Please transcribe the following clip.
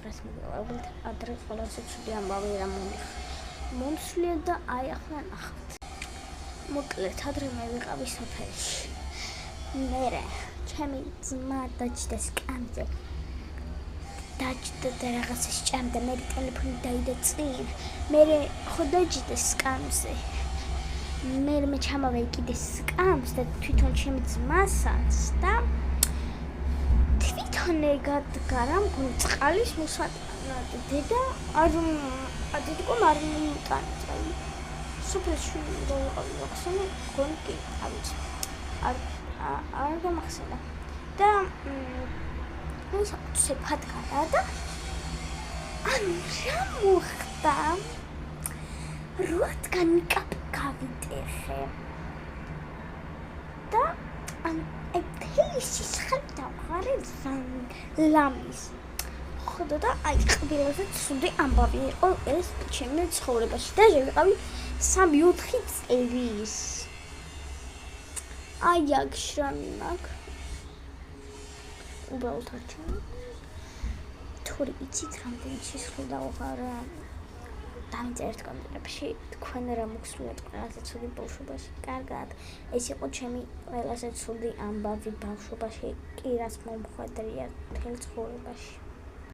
რას მიგეუბნებით, ადრე ყველაზე ცუდი ამბავი რა მომსვლია და აი ახლა ნახავთ. მოკლედ, ადრე მე ვიყავი სოფელში. მერე ჩემი ძმა დაჭდა სკამზე. დაჭდა და რაღაცა სჭამდა, მე ტელეფონი დაიდო წინ. მერე ხო დაჭდა სკამზე. მე ჩამავეიკიდე სკამს და თვითონ ჩემი ძმასაც და თვითონ ეგადგა რა მგონი წყალის მოსატანად დედა დედიკომ არ მიუტანეთ რა სოფელში რომ ვიყავი ახსენე მგონი კი არ ვიცი არ გამახსენდა და ისე ფატკარა და ანუ რა მოხდა როადგან გავიტეხე და თელის ხალხთა ხარი ლამის ხოდა და აი ყველაზე ცუდი ამბავი იყო ეს ჩემი ცხოვრებაში და შევიყავი 3-4 წელი აი აქ შრამაკ უბრალოდ არჩევი თორე იცით რამდენი სისხლი დავღარა დავიწერეთ კომენტარებში თქვენ რა მოგსურვებთ ყველაზე ცუდი ბავშვობაში კარგად ეს იყო ჩემი ყველაზე ცუდი ამბავი ბავშვობაში კი რაც მომხვედრია მთელ ცხოვრებაში